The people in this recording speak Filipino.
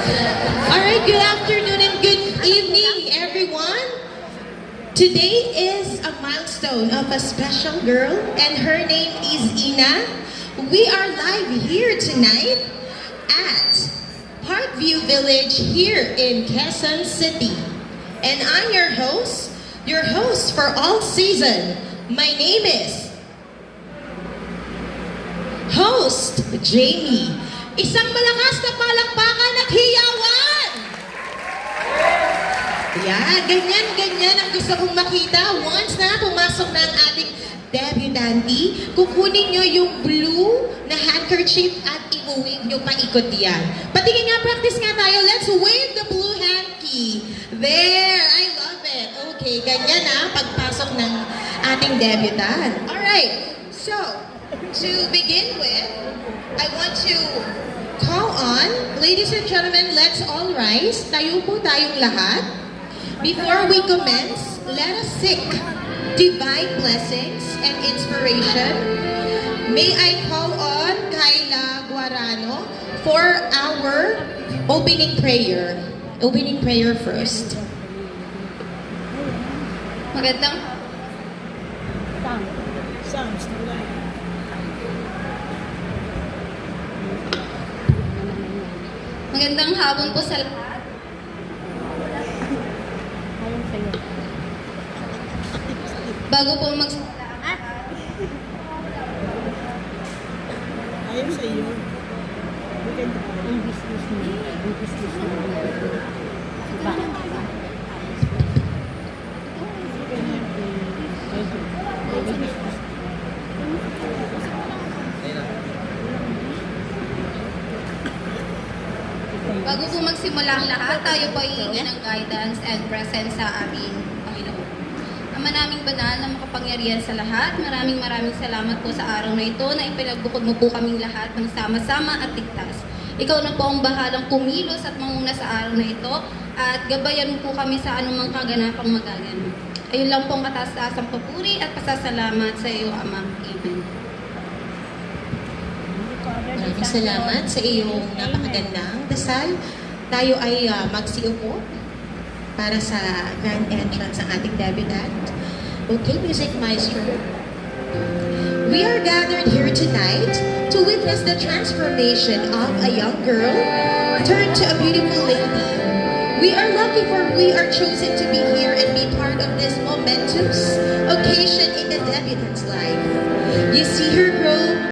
Alright, good afternoon and good evening, everyone. Today is a milestone of a special girl, and her name is Ina. We are live here tonight at Parkview Village here in Quezon City. And I'm your host for all season. My name is Host Jamie. Isang malakas na palakpakan at hiyawan! Yan, ganyan ang gusto kong makita. Once na pumasok na ang ating debutante, kukunin nyo yung blue na handkerchief at iuwi nyo paikot yan. Patingin nga, practice nga tayo. Let's wave the blue hanky. There, I love it. Okay, ganyan pagpasok ng ating debutant. Alright, so, to begin with, I want to call on, ladies and gentlemen, let's all rise. Tayo po tayong lahat. Before we commence, let us seek divine blessings and inspiration. May I call on Kayla Guarano for our opening prayer. Opening prayer first. Magandang Magandang hapon po sa lahat. Bago po magsimula, Ayaw sa iyo. Ang business mo. Bakit? bago po magsimula ang lahat, tayo po hihingi ng guidance and presence sa aming Panginoon. Ama naming banal na makapangyarihan sa lahat, maraming salamat po sa araw na ito na ipinagbukod mo po kaming lahat ng sama-sama at ligtas. Ikaw na po ang bahalang kumilos at manguna sa araw na ito at gabayan mo po kami sa anumang kaganapang magaganap. Ayun lang po ang kataas-taasang papuri at pasasalamat sa iyo, Ama. Amen. Maraming salamat sa iyong napakagandang dasal. Tayo ay magsiupo para sa grand entrance ng ating debutant. Okay, music maestro. We are gathered here tonight to witness the transformation of a young girl turned to a beautiful lady. We are lucky for we are chosen to be here and be part of this momentous occasion in the debutant's life. You see her grow